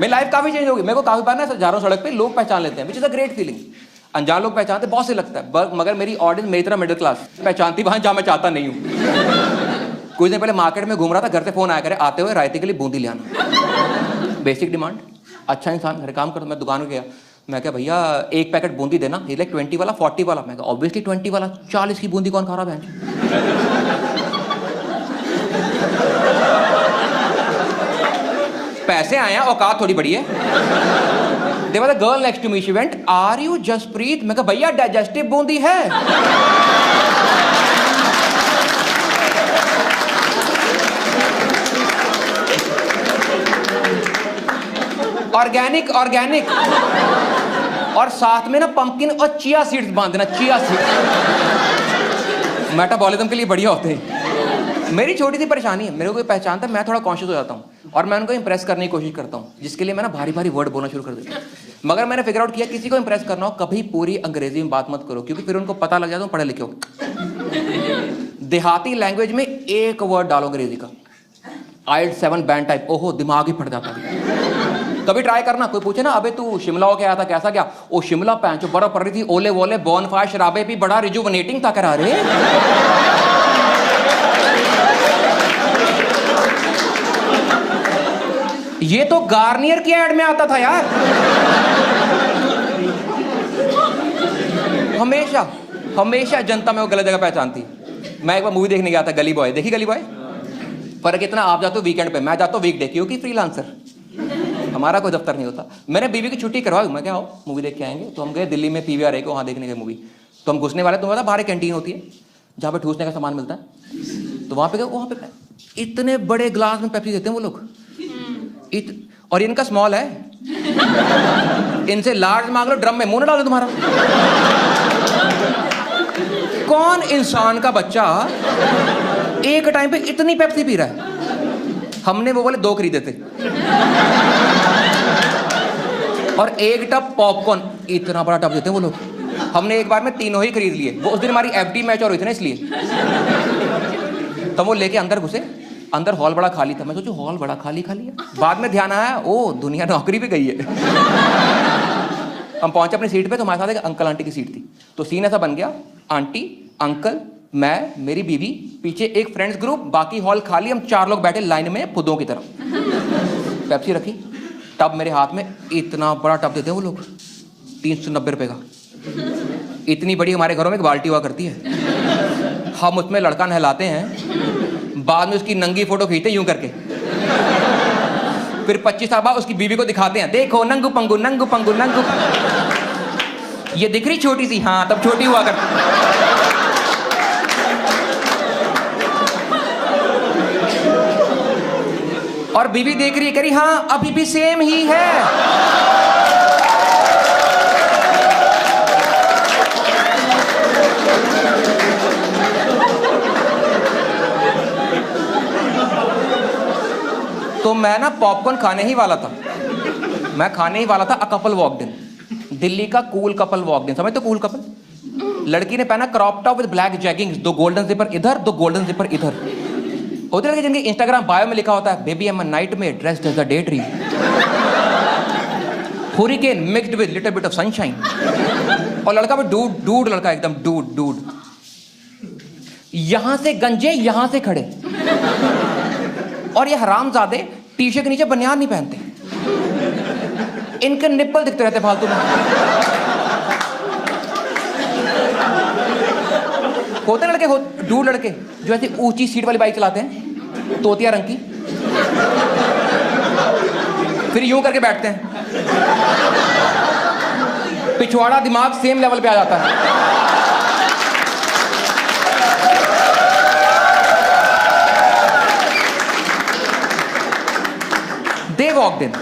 मेरी लाइफ काफी चेंज होगी। मेरे को काफी बार ना जा रहा हूँ सड़क पे, लोग पहचान लेते हैं, which is a great feeling. अनजान लोग पहचानते बहुत से लगता है, मगर मेरी ऑडियंस मेरी तरह मिडिल क्लास पहचानती वहां जहां मैं चाहता नहीं हूँ। कुछ दिन पहले मार्केट में घूम रहा था, घर से फोन आया करे आते हुए रायते के लिए बूंदी ले आना। बेसिक डिमांड, अच्छा इंसान, घर काम करता। मैं दुकान में गया, मैं क्या भैया एक पैकेट बूंदी देना। ये लाइक 20 वाला 40 वाला। मैं ऑब्वियसली 20 वाला, 40 की बूंदी कौन खा रहा है? पैसे आए हैं, औकात थोड़ी बड़ी है। There was a girl next to me, she went, "Are you Jaspreet?" मैं कहा भैया डाइजेस्टिव बूंदी है। ऑर्गेनिक ऑर्गेनिक, और साथ में ना पंपकिन और चिया सीड्स बांध देना, चिया सीड्स मेटाबॉलिज्म के लिए बढ़िया होते हैं। मेरी छोटी सी परेशानी है, मेरे को कोई पहचानता है, मैं थोड़ा कॉन्शियस हो जाता हूँ और मैं उनको इंप्रेस करने की कोशिश करता हूँ, जिसके लिए मैं ना भारी भारी वर्ड बोलना शुरू कर देता हूँ। मगर मैंने फिगर आउट किया, किसी को इंप्रेस करना हो कभी पूरी अंग्रेजी में बात मत करो, क्योंकि फिर उनको पता लग जाता है पढ़े लिखे हो। देहाती लैंग्वेज में एक वर्ड डालो अंग्रेजी का, IELTS 7 बैंड टाइप, ओहो दिमाग ही फट जाता है। कभी ट्राई करना, कोई पूछे ना अबे तू शिमला हो गया था कैसा क्या? ओ शिमला पैंच बर्फ पड़ रही थी, ओले वोले बॉनफायर शराबे भी, बड़ा रिजुवनेटिंग था करा रहे। ये तो गार्नियर की एड में आता था यार। हमेशा हमेशा जनता में वो गलत जगह पहचानती। मैं एक बार मूवी देखने गया था, गली बॉय। देखी गली बॉय? फर्क इतना, आप जाते हो वीकेंड पे, मैं जाता हूँ वीकडे, क्योंकि फ्रीलांसर, हमारा कोई दफ्तर नहीं होता। मैंने बीवी की छुट्टी करवाई, मैं क्या आओ मूवी देख के आएंगे। तो हम गए दिल्ली में PVR को, वहाँ देखने गए मूवी। तो हम घुसने वाले, तुम्हें पता बाहर कैंटीन होती है जहाँ पे ठूसने का सामान मिलता है। तो वहाँ पे गए, वहाँ पे इतने बड़े ग्लास में पेप्सी देते हैं वो लोग, और इनका स्मॉल है। इनसे लार्ज मांग लो, ड्रम में मुंह न डालो तुम्हारा। कौन इंसान का बच्चा एक टाइम पे इतनी पेप्सी पी रहा है? हमने वो वाले 2 खरीदे थे, और एक टब पॉपकॉर्न, इतना बड़ा टब देते हैं वो लोग। हमने एक बार में 3 ही खरीद लिए। वो उस दिन हमारी FD मैच और हुई थी ना, इसलिए। तो वो लेके अंदर घुसे, अंदर हॉल बड़ा खाली था। मैं सोचू हॉल बड़ा खाली खाली है। बाद में ध्यान आया, ओ दुनिया नौकरी भी गई है। हम पहुंचे अपनी सीट पे, तो हमारे साथ एक अंकल आंटी की सीट थी। तो सीन ऐसा बन गया, आंटी, अंकल, मैं, मेरी बीवी, पीछे एक फ्रेंड्स ग्रुप, बाकी हॉल खाली। हम 4 लोग बैठे लाइन में फुदों की तरह। पेप्सी रखी, टब मेरे हाथ में, इतना बड़ा टब देते हैं वो लोग, 390 रुपए का। इतनी बड़ी हमारे घरों में एक बाल्टी हुआ करती है। हम उसमें लड़का नहलाते हैं, बाद में उसकी नंगी फोटो खींचते यूं करके, फिर 25 साल बाद उसकी बीवी को दिखाते हैं, देखो नंगू पंगू नंगू पंगू नंगू। ये दिख रही छोटी सी? हाँ, तब छोटी हुआ कर। और बीवी देख रही है, कह रही हाँ अभी भी सेम ही है। तो मैं ना पॉपकॉर्न खाने ही वाला था, मैं खाने ही वाला था। A couple walked in, Delhi का कूल कपल वॉक्ड इन, समझ तो कूल कपल। लड़की ने पहना crop top with black jeggings, 2 golden zipper इधर, 2 गोल्डन जिपर इधर। होते लड़के जिनके इंस्टाग्राम बायो में लिखा होता है, baby I am a nightmare dressed as a day dream, hurricane mixed with little bit of sunshine. और लड़का भी डूड लड़का, एकदम डूड। यहां से गंजे, यहां से खड़े। और ये हरामजादे टी-शर्ट के नीचे बनियान नहीं पहनते, इनके निप्पल दिखते रहते फालतू में। होते लड़के डूड लड़के जो ऐसी ऊंची सीट वाली बाइक चलाते हैं, तोतिया रंग की, फिर यूं करके बैठते हैं, पिछवाड़ा दिमाग सेम लेवल पे आ जाता है। They walked in,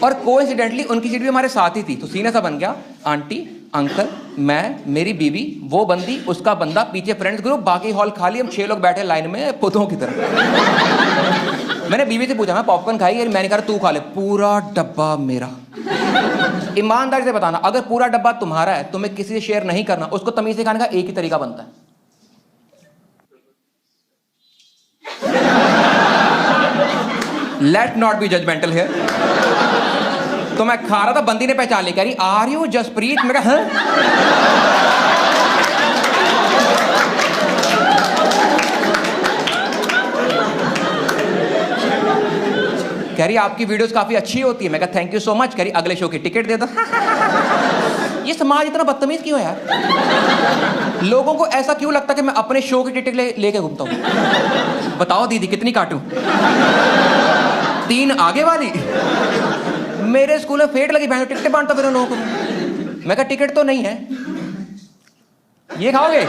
और कोइंसिडेंटली उनकी सीट भी हमारे साथ ही थी। तो सीन ऐसा बन गया, आंटी, अंकल, मैं, मेरी बीवी, वो बंदी, उसका बंदा, पीछे फ्रेंड्स ग्रुप, बाकी हॉल खाली। हम 6 लोग बैठे लाइन में पुतों की तरह। मैंने बीवी से पूछा, मैं पॉपकॉर्न खाई? मैंने कहा तू खा ले। पूरा डब्बा मेरा। ईमानदारी से बताना, अगर पूरा डब्बा तुम्हारा है, तुम्हें किसी से शेयर नहीं करना। उसको तमीज से खाने का एक ही तरीका बनता है, let not be judgemental here. तो मैं खा रहा था, बंदी ने पहचान ली, कह रही आर यू जसप्रीत? मैं कहा कह रही आपकी वीडियोस काफी अच्छी होती है। मैं कहा थैंक यू सो मच। कह रही अगले शो की टिकट दे दो। ये समाज इतना बदतमीज क्यों है यार? लोगों को ऐसा क्यों लगता कि मैं अपने शो की टिकट लेके घूमता हूं? बताओ दीदी कितनी काटूं? 3 आगे वाली? मेरे स्कूल में फेट लगी, बहन टिकटें बांटता फिर उन लोगों को। मैं कहा टिकट तो नहीं है, ये खाओगे?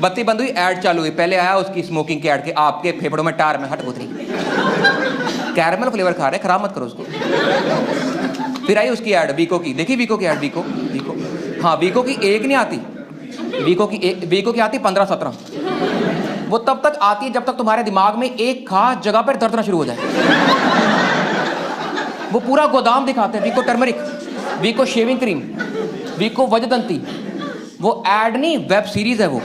बत्ती बंद हुई, ऐड चालू हुई। पहले आया उसकी स्मोकिंग के ऐड के, आपके फेफड़ों में टार में हट गुथरी, कैरमल फ्लेवर खा रहे, खराब मत करो उसको। फिर आई उसकी ऐड वीको की, देखी वीको की ऐड? वीको हाँ, वीको की एक नहीं आती, वीको की आती 15-17। वो तब तक आती है जब तक तुम्हारे दिमाग में एक खास जगह पर दर्द ना शुरू हो जाए। वो पूरा गोदाम दिखाते हैं, वीको टर्मरिक, वीको शेविंग क्रीम, वीको वजदंती। वो ऐड नहीं, वेब सीरीज है वो।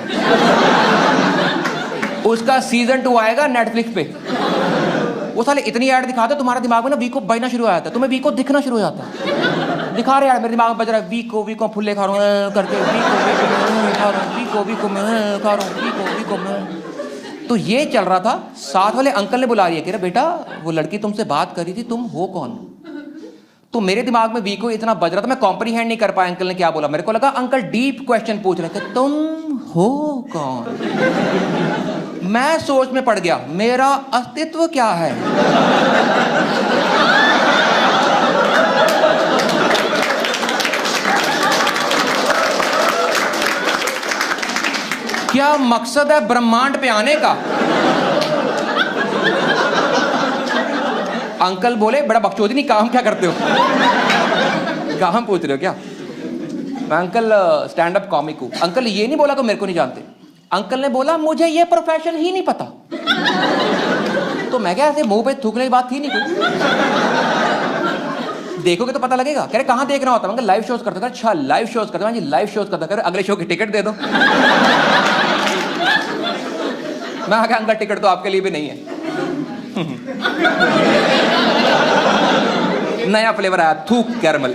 उसका सीजन 2 आएगा नेटफ्लिक्स पे। वो साले इतनी ऐड दिखाते तुम्हारे दिमाग में ना वीको बजना शुरू हो जाता है, तुम्हें वीको दिखना शुरू हो जाता है। दिखा रहे यार, मेरे दिमाग में बज रहा है वीको फुल्ले खा रहा हूँ करके, वीको मैं। तो ये चल रहा था। साथ वाले अंकल ने बुला लिया कि बेटा वो लड़की तुमसे बात कर रही थी, तुम हो कौन? तो मेरे दिमाग में वीको इतना बज रहा था, मैं कॉम्प्रीहेंड नहीं कर पाया अंकल ने क्या बोला। मेरे को लगा अंकल डीप क्वेश्चन पूछ रहे थे, तुम हो कौन? मैं सोच में पड़ गया, मेरा अस्तित्व क्या है? क्या मकसद है ब्रह्मांड पे आने का? अंकल बोले बड़ा बकचोदी नहीं, काम क्या करते हो? काम पूछ रहे हो क्या? मैं अंकल स्टैंड अप कॉमिक हूं। अंकल ये नहीं बोला कि मेरे को नहीं जानते, अंकल ने बोला मुझे ये प्रोफेशन ही नहीं पता। तो मैं क्या ऐसे मुंह पे थूकने की बात थी नहीं कोई। देखोगे तो पता लगेगा। कह रहे कहां देखना होता है? लाइव शोज करते। अच्छा लाइव शोज करते हैं जी, लाइव शोज करते हैं। अगले शो की टिकट दे दो। मैं कहा अंकल टिकट तो आपके लिए भी नहीं है। नया फ्लेवर आया, थूक कैरमल।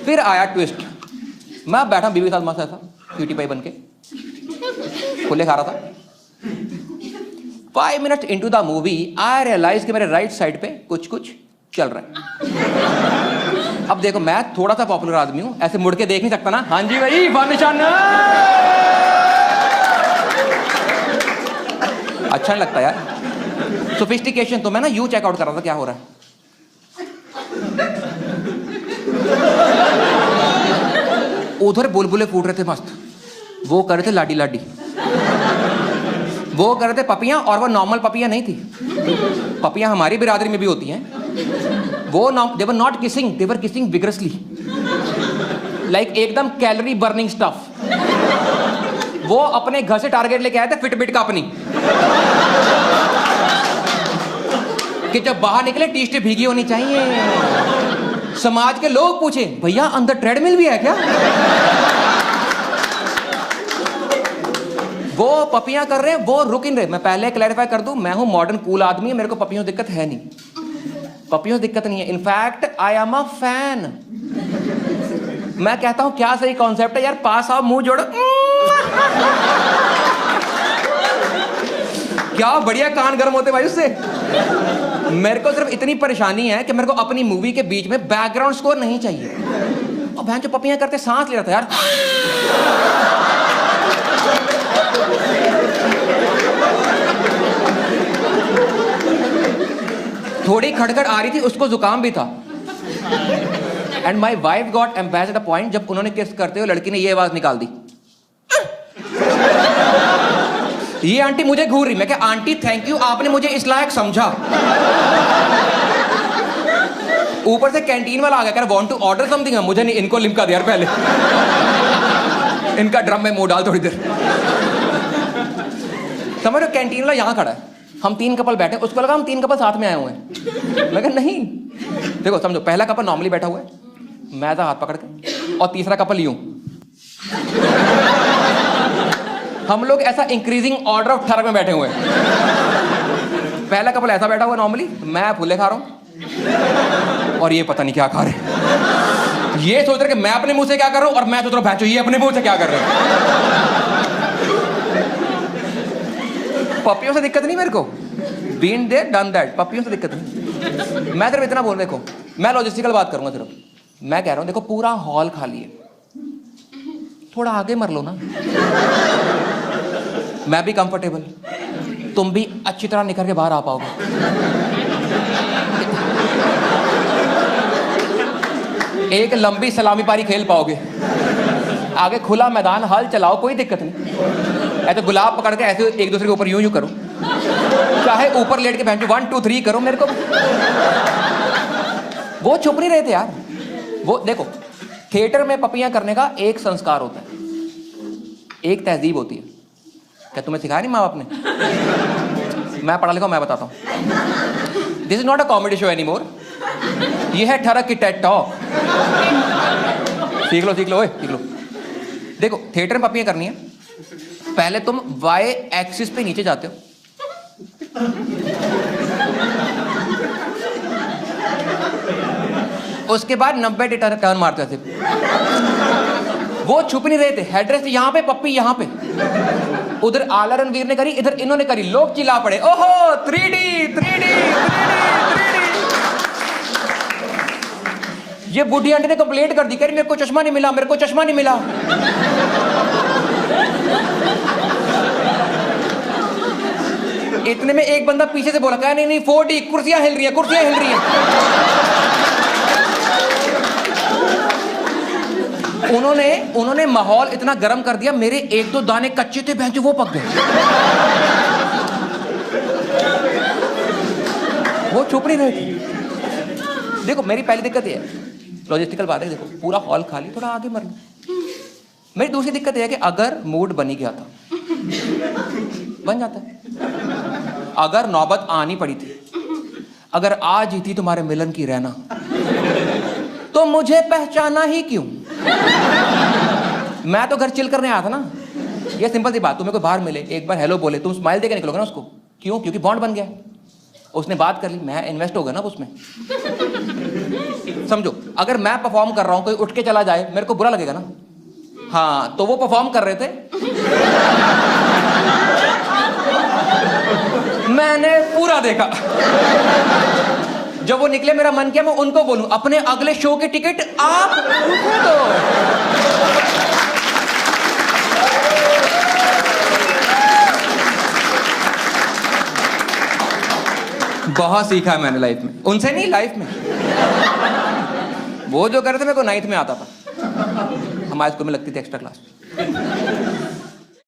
फिर आया ट्विस्ट। मैं बैठा बीवी के साथ मस्त ऐसा क्यूटी पाई बन के, खुले खा रहा था। 5 minute into the movie I realise कि मेरे राइट साइड पे कुछ चल रहा है। अब देखो मैं थोड़ा सा पॉपुलर आदमी हूं, ऐसे मुड़ के देख नहीं सकता ना। हाँ जी भाई, निशान अच्छा नहीं लगता यार, सोफिस्टिकेशन। तो मैं ना यू चेकआउट कर रहा था क्या हो रहा है। उधर बुलबुले फूट रहे थे मस्त, वो कर रहे थे लाडी लाडी, वो कर रहे थे पपियां। और वो नॉर्मल पपियां नहीं थी, पपियां हमारी बिरादरी में भी होती हैं। वो they were not kissing, they were kissing vigorously, like एकदम कैलोरी बर्निंग स्टफ। वो अपने घर से टारगेट लेके आए थे फिटबिट का अपनी, कि जब बाहर निकले टी शर्ट भीगी होनी चाहिए। समाज के लोग पूछे भैया अंदर ट्रेडमिल भी है क्या? वो पपियां कर रहे हैं, वो रुक नहीं रहे। मैं पहले क्लैरिफाई कर दूं, मैं हूं मॉडर्न कूल आदमी, मेरे को पपियों दिक्कत है नहीं, पपियों दिक्कत नहीं है। In fact I am a fan. मैं कहता हूं क्या सही कॉन्सेप्ट है यार, पास आओ मुंह जोड़ो, क्या बढ़िया कान गर्म होते भाई उससे। मेरे को सिर्फ इतनी परेशानी है कि मेरे को अपनी मूवी के बीच में बैकग्राउंड स्कोर नहीं चाहिए। और बहन जो पपियां करते सांस ले रहा था यार। थोड़ी खड़खड़ आ रही थी, उसको जुकाम भी था। And my wife got embarrassed at a point, जब उन्होंने किस करते हुए लड़की ने ये आवाज निकाल दी, ये आंटी मुझे घूर रही। मैं क्या आंटी थैंक यू, आपने मुझे इस लायक समझा। ऊपर से कैंटीन वाला आ गया, कह रहा वांट टू ऑर्डर समथिंग। मुझे नहीं, इनको लिमका दिया पहले, इनका ड्रम में मुंह डाल थोड़ी देर। समझ रहे, कैंटीन वाला यहां खड़ा है, हम 3 कपल बैठे, उसको लगा हम 3 कपल साथ में आए हुए हैं। मैं कहा नहीं, देखो समझो, पहला कपल नॉर्मली बैठा हुआ है, मैं था हाथ पकड़ के, और तीसरा कपल यूं। हम लोग ऐसा इंक्रीजिंग ऑर्डर ऑफ थर्क में बैठे हुए हैं। पहला कपल ऐसा बैठा हुआ नॉर्मली, मैं फूले खा रहा हूं और ये पता नहीं क्या खा रहे हैं। ये सोच रहे कि मैं अपने मुंह से क्या कर रहा हूं और मैं सोच रहा हूं भैंचो ये अपने मुंह से क्या कर रहे हैं। पपियों से दिक्कत नहीं मेरे को, बीन देयर डन दैट, पपियों से दिक्कत नहीं। मैं सिर्फ इतना बोल, देखो मैं लॉजिस्टिकल बात करूंगा सिर्फ, मैं कह रहा हूं देखो पूरा हॉल खाली है, थोड़ा आगे मर लो ना। मैं भी कंफर्टेबल, तुम भी अच्छी तरह निकल के बाहर आ पाओगे। एक लंबी सलामी पारी खेल पाओगे, आगे खुला मैदान, हल चलाओ, कोई दिक्कत नहीं। ऐसे गुलाब पकड़ के ऐसे एक दूसरे के ऊपर यूं यूं करो, चाहे ऊपर लेट के पहन 1 2 3 करो। मेरे को वो छुप नहीं रहे थे यार। वो देखो थिएटर में पपियां करने का एक संस्कार होता है, एक तहजीब होती है। क्या तुम्हें सिखाया नहीं माँ बाप ने? मैं पढ़ा लिखा, मैं बताता हूँ। This is not a comedy show any more, ये है ठरक की टेड टॉक। सीख लो सीख लो ओए, सीख लो। देखो थिएटर में पपियां करनी है, पहले तुम वाई एक्सिस पे नीचे जाते हो, उसके बाद 90 टर्न मारते थे। वो छुप नहीं रहे थे, हेडरेस्ट यहाँ पे, पप्पी यहाँ पे। उधर आला रणवीर ने करी, इधर इन्होंने करी, लोग चिल्ला पड़े, ओहो 3D 3D 3D 3D। ये बूढ़ी आंटी ने कंप्लेंट कर दी, कह रही मेरे को चश्मा नहीं मिला, मेरे को चश्मा नहीं मिला। इतने में एक बंदा पीछे से बोला, कहा नहीं नहीं 4D, कुर्सियां हिल रही हैं, कुर्सियां हिल रही हैं। उन्होंने माहौल इतना गर्म कर दिया, मेरे 1-2 दाने कच्चे थे भैंचो, वो पक गए। वो छुप नहीं रहे थे। देखो मेरी पहली दिक्कत ये है, लॉजिस्टिकल बात है, देखो पूरा हॉल खाली, थोड़ा आगे मर लो। मेरी दूसरी दिक्कत यह है कि अगर मूड बनी गया था, बन जाता है। अगर नौबत आनी पड़ी थी, अगर आज ही थी तुम्हारे मिलन की रहना, तो मुझे पहचाना ही क्यों? मैं तो घर चिल करने आया था ना। ये सिंपल सी बात, तुम्हें कोई बाहर मिले, एक बार हेलो बोले, तुम स्माइल देके निकलोगे ना उसको, क्यों? क्योंकि बॉन्ड बन गया, उसने बात कर ली, मैं इन्वेस्ट हो गया ना उसमें। समझो अगर मैं परफॉर्म कर रहा हूं, कोई उठ के चला जाए, मेरे को बुरा लगेगा ना। हाँ तो वो परफॉर्म कर रहे थे, मैंने पूरा देखा। जब वो निकले मेरा मन किया मैं उनको बोलूं, अपने अगले शो की टिकट आप दो। बहुत सीखा है मैंने लाइफ में, उनसे नहीं, लाइफ में। वो जो कर रहे थे मेरे को 9th में आता था, हमारे स्कूल में लगती थी एक्स्ट्रा क्लास।